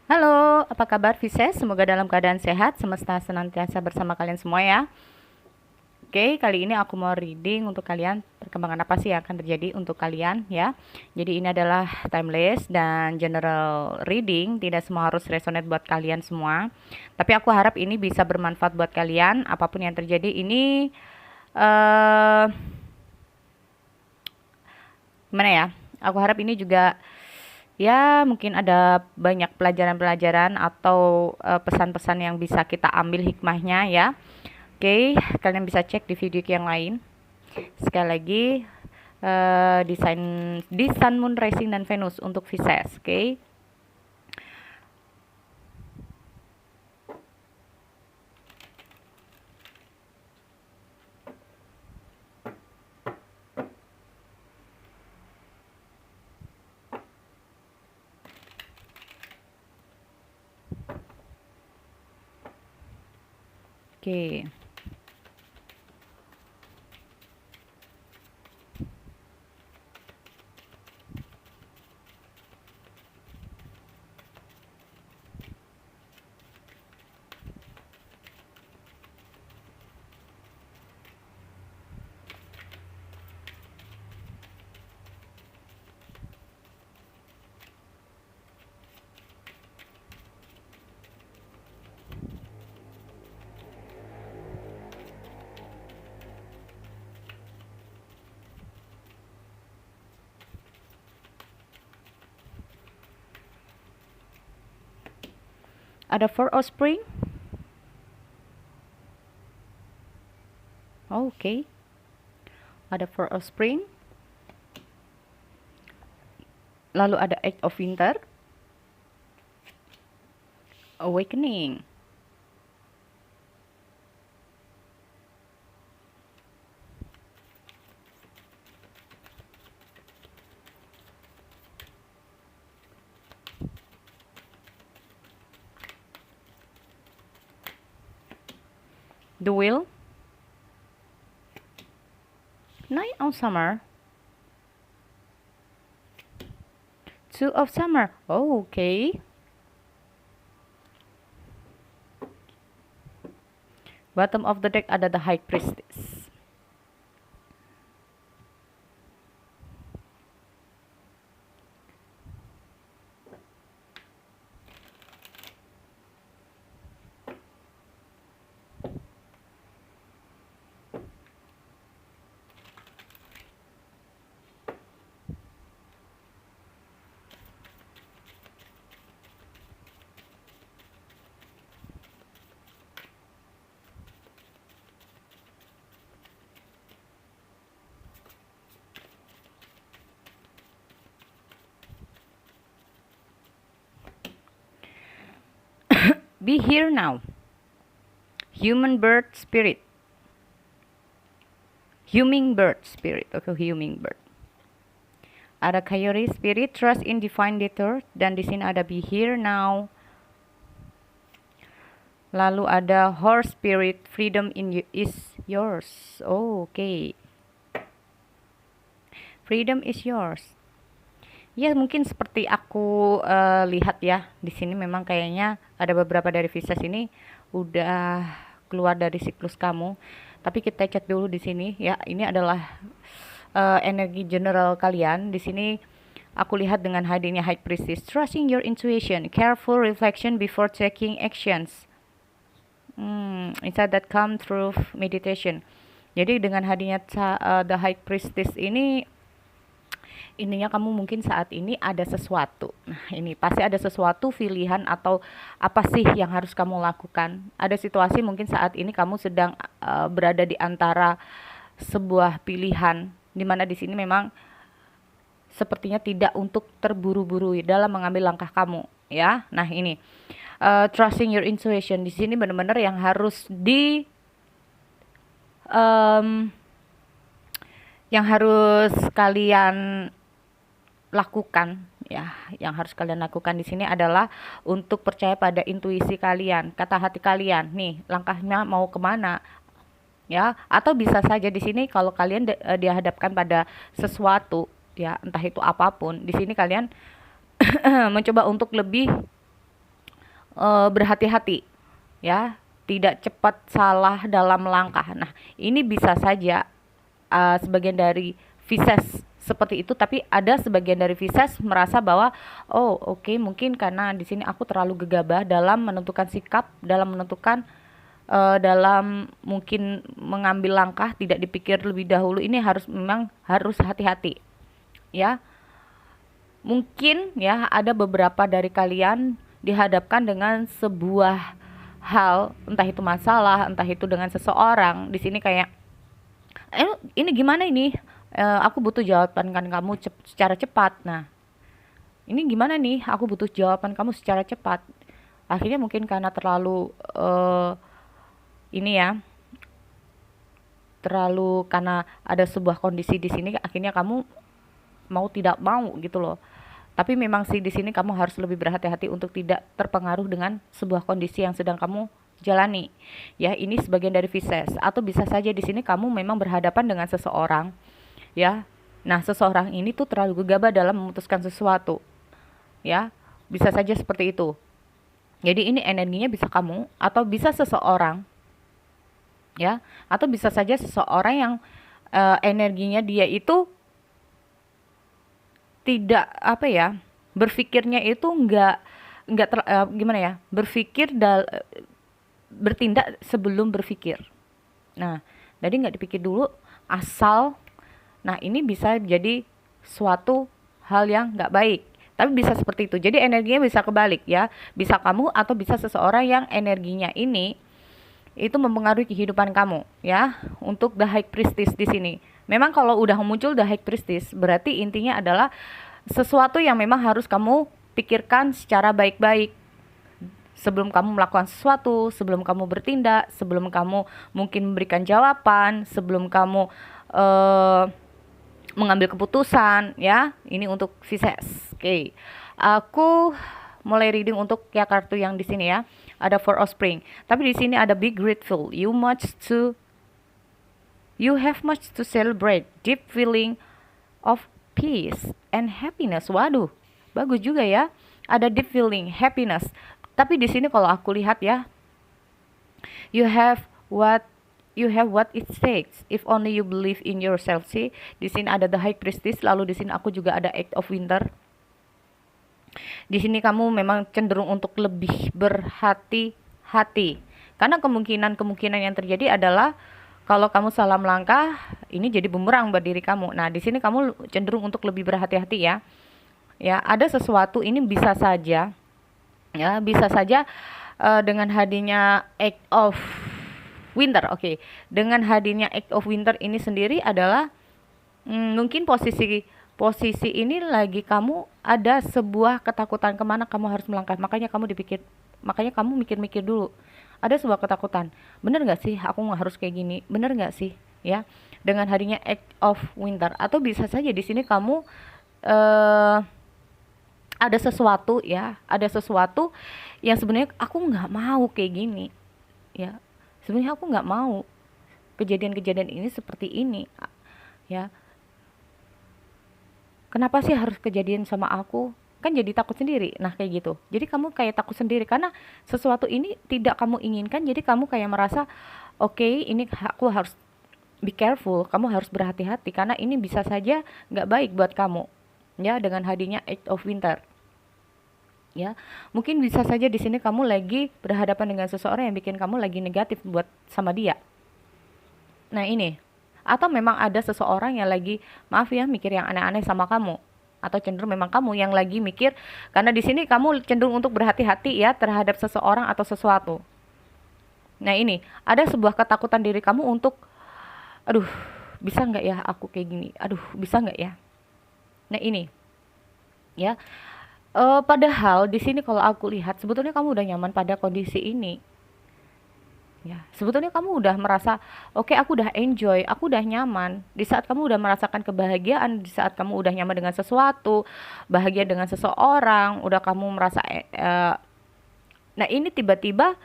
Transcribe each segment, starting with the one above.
Halo, apa kabar Vises? Semoga dalam keadaan sehat, semesta senantiasa bersama kalian semua ya. Oke, kali ini aku mau reading untuk kalian perkembangan apa sih yang akan terjadi untuk kalian ya. Jadi ini adalah timeless dan general reading, tidak semua harus resonate buat kalian semua. Tapi aku harap ini bisa bermanfaat buat kalian, apapun yang terjadi ini eh gimana ya? Aku harap ini juga ya mungkin ada banyak pelajaran-pelajaran atau pesan-pesan yang bisa kita ambil hikmahnya ya. Oke, kalian bisa cek di video yang lain. Sekali lagi desain di Sun, Moon, Rising dan Venus untuk Pisces. Oke. Oke. Ada Four of Spring. Oh, oke. Ada Four of Spring. Lalu ada Eight of Winter. Awakening. The Wheel. Nine of Summer. Two of Summer. Oh, okay. Bottom of the deck ada the High Priestess. Be here now. Human bird spirit. Hummingbird spirit. Oke, hummingbird. Ada Coyote spirit, trust in divine detour, dan di sini ada be here now. Lalu ada horse spirit, freedom is yours. Oh, oke. Freedom is yours. Ya, mungkin seperti aku lihat ya, di sini memang kayaknya ada beberapa dari Pisces ini udah keluar dari siklus kamu. Tapi kita cek dulu di sini ya. Ini adalah energi general kalian. Di sini aku lihat dengan hadirnya High Priestess, trusting your intuition, careful reflection before taking actions. Insight that come through meditation. Jadi dengan hadirnya the High Priestess ini, intinya kamu mungkin saat ini ada sesuatu. Nah, ini pasti ada sesuatu pilihan atau apa sih yang harus kamu lakukan. Ada situasi mungkin saat ini kamu sedang berada di antara sebuah pilihan, dimana di sini memang sepertinya tidak untuk terburu-buru dalam mengambil langkah kamu, ya. Nah, ini trusting your intuition di sini benar-benar yang harus um, yang harus kalian lakukan ya. Yang harus kalian lakukan di sini adalah untuk percaya pada intuisi kalian, kata hati kalian. Nih, langkahnya mau kemana? Ya, atau bisa saja di sini kalau kalian dihadapkan pada sesuatu ya, entah itu apapun, di sini kalian mencoba untuk lebih berhati-hati ya, tidak cepat salah dalam langkah. Nah, ini bisa saja sebagian dari Pisces seperti itu, tapi ada sebagian dari Pisces merasa bahwa oh oke, mungkin karena di sini aku terlalu gegabah dalam menentukan sikap, dalam menentukan dalam mungkin mengambil langkah tidak dipikir lebih dahulu. Ini memang harus hati-hati ya. Mungkin ya ada beberapa dari kalian dihadapkan dengan sebuah hal, entah itu masalah, entah itu dengan seseorang. Di sini kayak ini gimana ini? Aku butuh jawaban kan kamu secara cepat. Nah, ini gimana nih? Aku butuh jawaban kamu secara cepat. Akhirnya mungkin karena terlalu ini ya, terlalu karena ada sebuah kondisi di sini, akhirnya kamu mau tidak mau gitu loh. Tapi memang sih di sini kamu harus lebih berhati-hati untuk tidak terpengaruh dengan sebuah kondisi yang sedang kamu jalani. Ya, ini sebagian dari Pisces. Atau bisa saja di sini kamu memang berhadapan dengan seseorang, ya. Nah, seseorang ini tuh terlalu gegabah dalam memutuskan sesuatu. Ya, bisa saja seperti itu. Jadi ini energinya bisa kamu atau bisa seseorang. Ya, atau bisa saja seseorang yang energinya dia itu tidak apa ya, berpikirnya itu gimana ya, bertindak sebelum berpikir. Nah, jadi nggak dipikir dulu asal. Nah, ini bisa jadi suatu hal yang nggak baik, tapi bisa seperti itu. Jadi energinya bisa kebalik ya, bisa kamu atau bisa seseorang yang energinya ini itu mempengaruhi kehidupan kamu ya. Untuk the High Priestess di sini, memang kalau udah muncul the High Priestess, berarti intinya adalah sesuatu yang memang harus kamu pikirkan secara baik-baik sebelum kamu melakukan sesuatu, sebelum kamu bertindak, sebelum kamu mungkin memberikan jawaban, sebelum kamu mengambil keputusan ya. Ini untuk Pisces. Oke. Aku mulai reading untuk ya kartu yang di sini ya. Ada Four of Spring. Tapi di sini ada Be Grateful. You have much to celebrate. Deep feeling of peace and happiness. Waduh, bagus juga ya. Ada deep feeling, happiness. Tapi di sini kalau aku lihat ya, you have what it takes. If only you believe in yourself. Sih, di sini ada the High Priestess. Lalu di sini aku juga ada Eight of Winter. Di sini kamu memang cenderung untuk lebih berhati-hati. Karena kemungkinan yang terjadi adalah kalau kamu salah melangkah, ini jadi bumerang buat diri kamu. Nah, di sini kamu cenderung untuk lebih berhati-hati ya. Ya, ada sesuatu ini bisa saja, ya, bisa saja dengan hadirnya Eight of Winter. Oke. Dengan hadirnya Eight of Winter ini sendiri adalah mungkin posisi ini lagi kamu ada sebuah ketakutan kemana kamu harus melangkah. Makanya kamu mikir-mikir dulu. Ada sebuah ketakutan, bener nggak sih aku nggak harus kayak gini, bener nggak sih ya, dengan harinya Eight of Winter. Atau bisa saja di sini kamu ada sesuatu yang sebenarnya aku nggak mau kayak gini ya, sebenarnya aku nggak mau kejadian-kejadian ini seperti ini ya, kenapa sih harus kejadian sama aku, kan jadi takut sendiri. Nah, kayak gitu. Jadi kamu kayak takut sendiri karena sesuatu ini tidak kamu inginkan. Jadi kamu kayak merasa oke, ini aku harus be careful. Kamu harus berhati-hati karena ini bisa saja nggak baik buat kamu. Ya, dengan hadirnya Eight of Winter. Ya, mungkin bisa saja di sini kamu lagi berhadapan dengan seseorang yang bikin kamu lagi negatif buat sama dia. Nah, ini. Atau memang ada seseorang yang lagi maaf ya mikir yang aneh-aneh sama kamu. Atau cenderung memang kamu yang lagi mikir, karena di sini kamu cenderung untuk berhati-hati ya terhadap seseorang atau sesuatu. Nah, ini ada sebuah ketakutan diri kamu untuk aduh, bisa nggak ya aku kayak gini, aduh bisa nggak ya. Nah, ini ya, padahal di sini kalau aku lihat sebetulnya kamu udah nyaman pada kondisi ini. Ya, sebetulnya kamu udah merasa oke, aku udah enjoy, aku udah nyaman. Di saat kamu udah merasakan kebahagiaan, di saat kamu udah nyaman dengan sesuatu, bahagia dengan seseorang, udah kamu merasa nah, ini tiba-tiba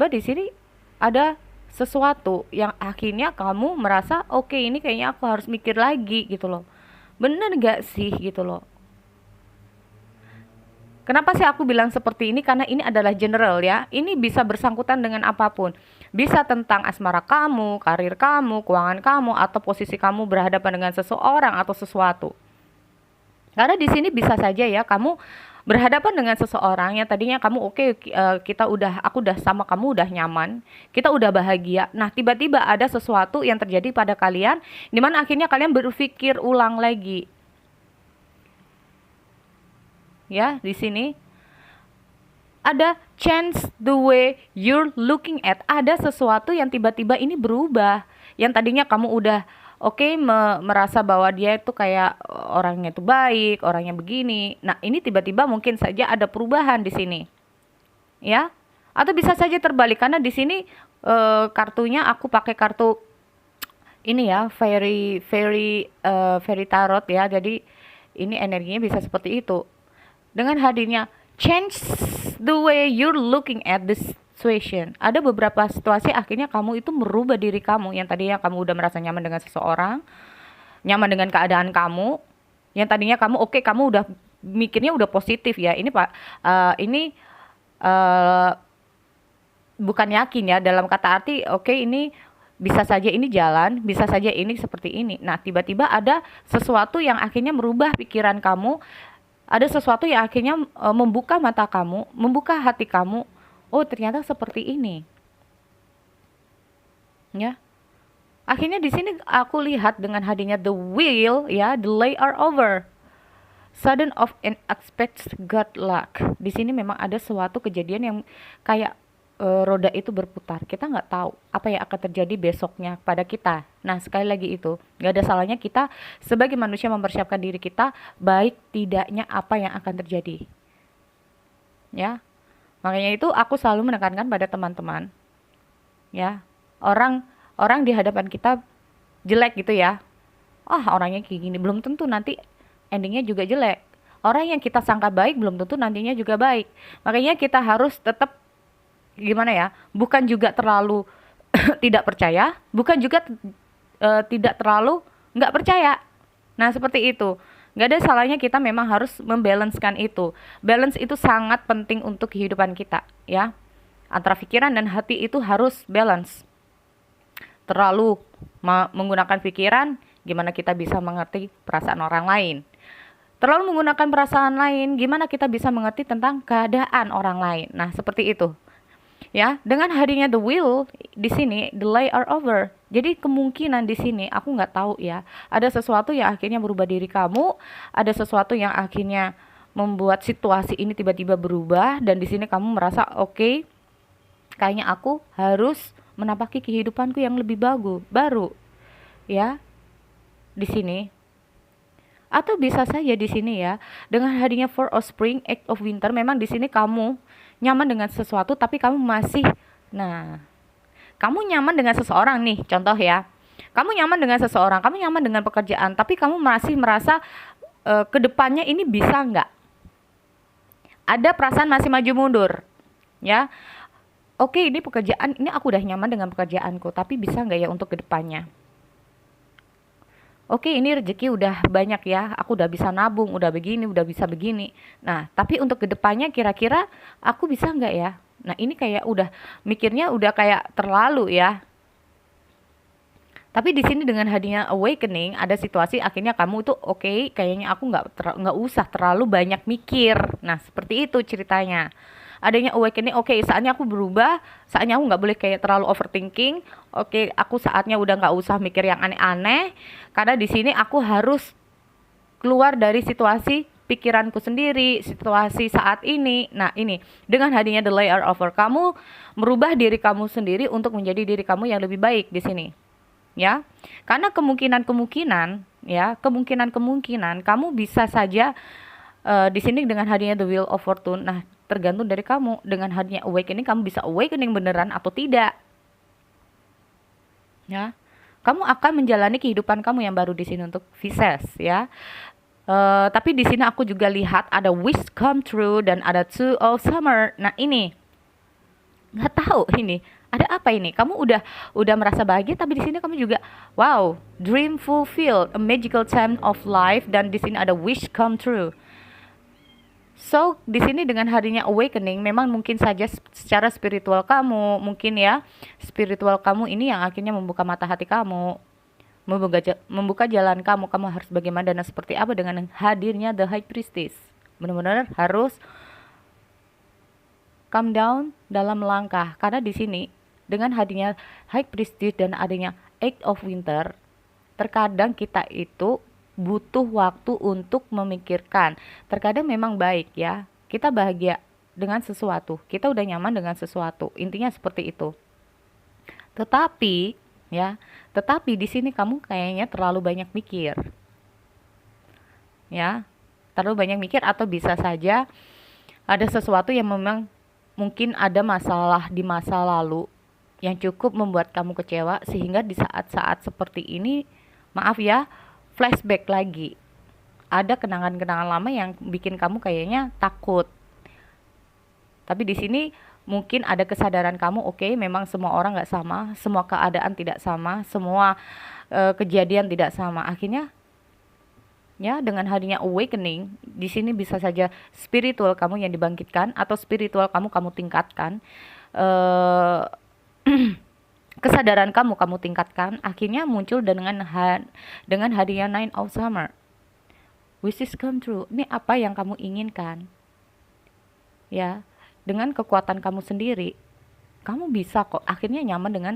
di sini ada sesuatu yang akhirnya kamu merasa oke, ini kayaknya aku harus mikir lagi gitu loh. Bener gak sih gitu loh. Kenapa sih aku bilang seperti ini? Karena ini adalah general ya. Ini bisa bersangkutan dengan apapun. Bisa tentang asmara kamu, karir kamu, keuangan kamu, atau posisi kamu berhadapan dengan seseorang atau sesuatu. Karena di sini bisa saja ya kamu berhadapan dengan seseorang yang tadinya kamu aku udah sama kamu udah nyaman, kita udah bahagia. Nah, tiba-tiba ada sesuatu yang terjadi pada kalian di mana akhirnya kalian berpikir ulang lagi. Ya, di sini ada change the way you're looking at. Ada sesuatu yang tiba-tiba ini berubah. Yang tadinya kamu udah merasa bahwa dia itu kayak orangnya itu baik, orangnya begini. Nah, ini tiba-tiba mungkin saja ada perubahan di sini. Ya. Atau bisa saja terbalik karena di sini kartunya aku pakai kartu ini ya, fairy tarot ya. Jadi ini energinya bisa seperti itu. Dengan hadirnya change the way you're looking at this situation. Ada beberapa situasi akhirnya kamu itu merubah diri kamu. Yang tadinya kamu udah merasa nyaman dengan seseorang, nyaman dengan keadaan kamu. Yang tadinya kamu kamu udah mikirnya udah positif ya. Ini Pak, ini bukan yakin ya, dalam kata arti ini bisa saja ini jalan, bisa saja ini seperti ini. Nah, tiba-tiba ada sesuatu yang akhirnya merubah pikiran kamu. Ada sesuatu yang akhirnya membuka mata kamu, membuka hati kamu. Oh, ternyata seperti ini. Ya. Akhirnya di sini aku lihat dengan hadirnya the wheel ya, delay are over. Sudden of unexpected good luck. Di sini memang ada suatu kejadian yang kayak roda itu berputar. Kita nggak tahu apa yang akan terjadi besoknya pada kita. Nah, sekali lagi itu, nggak ada salahnya kita sebagai manusia mempersiapkan diri kita baik tidaknya apa yang akan terjadi. Ya. Makanya itu aku selalu menekankan pada teman-teman. Ya. Orang di hadapan kita jelek gitu ya. Orangnya kayak gini, belum tentu nanti endingnya juga jelek. Orang yang kita sangka baik belum tentu nantinya juga baik. Makanya kita harus tetap gimana ya, bukan juga terlalu tidak percaya, bukan juga tidak terlalu nggak percaya. Nah, seperti itu. Nggak ada salahnya kita memang harus membalancekan itu. Balance itu sangat penting untuk kehidupan kita ya. Antara pikiran dan hati itu harus balance. Terlalu menggunakan pikiran, gimana kita bisa mengerti perasaan orang lain. Terlalu menggunakan perasaan lain, gimana kita bisa mengerti tentang keadaan orang lain. Nah, seperti itu. Ya, dengan hadirnya the wheel di sini, delay are over. Jadi kemungkinan di sini aku nggak tahu ya, ada sesuatu yang akhirnya merubah diri kamu, ada sesuatu yang akhirnya membuat situasi ini tiba-tiba berubah, dan di sini kamu merasa kayaknya aku harus menapaki kehidupanku yang lebih baru, ya, di sini. Atau bisa saja di sini ya, dengan hadirnya Four of Spring, Eight of Winter, memang di sini kamu nyaman dengan sesuatu tapi kamu nyaman dengan seseorang nih, contoh ya. Kamu nyaman dengan seseorang, kamu nyaman dengan pekerjaan, tapi kamu masih merasa kedepannya ini bisa nggak? Ada perasaan masih maju mundur, ya. Ini pekerjaan, ini aku udah nyaman dengan pekerjaanku, tapi bisa nggak ya untuk kedepannya? Ini rezeki udah banyak ya, aku udah bisa nabung, udah begini, udah bisa begini. Nah, tapi untuk kedepannya kira-kira aku bisa nggak ya? Nah, ini kayak udah mikirnya udah kayak terlalu ya. Tapi di sini dengan hadirnya awakening, ada situasi akhirnya kamu itu kayaknya aku nggak usah terlalu banyak mikir. Nah, seperti itu ceritanya. Adanya awakening, saatnya aku berubah, saatnya aku nggak boleh kayak terlalu overthinking. Aku saatnya udah nggak usah mikir yang aneh-aneh, karena di sini aku harus keluar dari situasi pikiranku sendiri, situasi saat ini. Nah, ini dengan hadirnya the layer over, kamu merubah diri kamu sendiri untuk menjadi diri kamu yang lebih baik di sini, ya. Karena kemungkinan kamu bisa saja di sini dengan hadirnya the wheel of fortune. Nah, tergantung dari kamu. Dengan hadirnya awakening, kamu bisa awakening beneran atau tidak. Ya, kamu akan menjalani kehidupan kamu yang baru di sini untuk Pisces ya. Tapi di sini aku juga lihat ada wish come true dan ada two of summer. Nah, ini nggak tahu ini ada apa ini. Kamu udah merasa bahagia, tapi di sini kamu juga wow, dream fulfilled, a magical time of life, dan di sini ada wish come true. So, di sini dengan hadirnya awakening, memang mungkin saja secara spiritual kamu, mungkin ya, spiritual kamu ini yang akhirnya membuka mata hati kamu, membuka jalan kamu, kamu harus bagaimana dan seperti apa dengan hadirnya The High Priestess. Benar-benar harus calm down dalam langkah, karena di sini dengan hadirnya High Priestess dan adanya Eight of Winter, terkadang kita itu butuh waktu untuk memikirkan. Terkadang memang baik ya, kita bahagia dengan sesuatu, kita udah nyaman dengan sesuatu, intinya seperti itu. Tetapi ya, tetapi di sini kamu kayaknya terlalu banyak mikir, ya, terlalu banyak mikir, atau bisa saja ada sesuatu yang memang mungkin ada masalah di masa lalu yang cukup membuat kamu kecewa, sehingga di saat-saat seperti ini, maaf ya, flashback lagi. Ada kenangan-kenangan lama yang bikin kamu kayaknya takut. Tapi di sini mungkin ada kesadaran kamu, oke, memang semua orang nggak sama, semua keadaan tidak sama, semua kejadian tidak sama. Akhirnya, ya, dengan hadirnya awakening, di sini bisa saja spiritual kamu yang dibangkitkan atau spiritual kamu tingkatkan. Kesadaran kamu tingkatkan, akhirnya muncul dengan hadirnya Nine of Summer. Wishes come true. Ini apa yang kamu inginkan? Ya, dengan kekuatan kamu sendiri, kamu bisa kok akhirnya nyaman dengan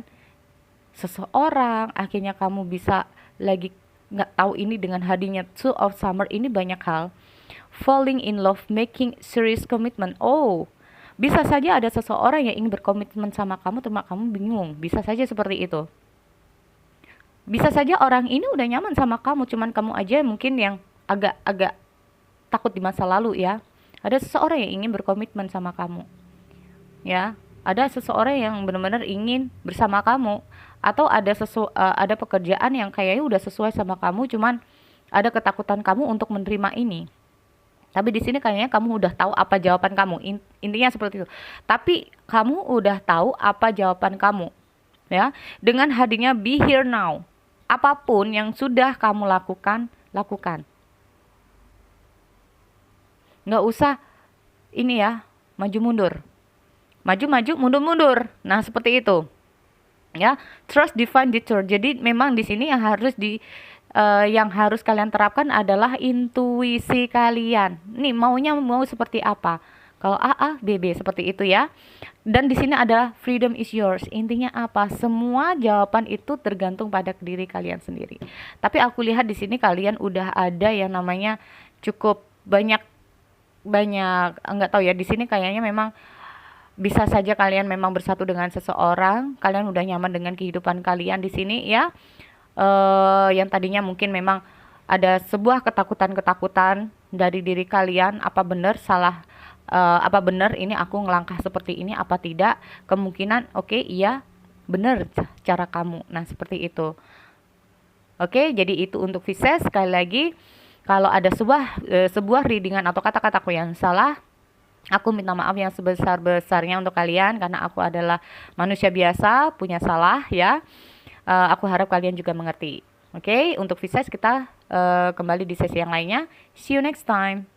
seseorang. Akhirnya kamu bisa lagi nggak tahu ini dengan hadirnya Two of Summer ini banyak hal. Falling in love, making serious commitment. Oh, bisa saja ada seseorang yang ingin berkomitmen sama kamu, tapi kamu bingung. Bisa saja seperti itu. Bisa saja orang ini udah nyaman sama kamu, cuman kamu aja mungkin yang agak takut di masa lalu ya. Ada seseorang yang ingin berkomitmen sama kamu, ya. Ada seseorang yang benar-benar ingin bersama kamu, atau ada pekerjaan yang kayaknya udah sesuai sama kamu, cuman ada ketakutan kamu untuk menerima ini. Tapi di sini kayaknya kamu udah tahu apa jawaban kamu. Intinya seperti itu. Tapi kamu udah tahu apa jawaban kamu, ya. Dengan hadirnya be here now, apapun yang sudah kamu lakukan, lakukan. Nggak usah ini ya, maju mundur, mundur. Nah, seperti itu ya. Trust divine teacher. Jadi memang di sini yang harus kalian terapkan adalah intuisi kalian. Nih, mau seperti apa? Kalau A, B, B, seperti itu ya. Dan di sini ada freedom is yours. Intinya apa? Semua jawaban itu tergantung pada diri kalian sendiri. Tapi aku lihat di sini kalian udah ada yang namanya cukup banyak, enggak tahu ya, di sini kayaknya memang bisa saja kalian memang bersatu dengan seseorang, kalian udah nyaman dengan kehidupan kalian di sini ya. Yang tadinya mungkin memang ada sebuah ketakutan dari diri kalian, apa benar apa benar ini aku ngelangkah seperti ini apa tidak, kemungkinan oke, iya benar cara kamu. Nah, seperti itu. Oke, jadi itu untuk Pisces. Sekali lagi, kalau ada sebuah readingan atau kata-kataku yang salah, aku minta maaf yang sebesar-besarnya untuk kalian, karena aku adalah manusia biasa, punya salah ya. Aku harap kalian juga mengerti. Oke, untuk Pisces kita kembali di sesi yang lainnya. See you next time.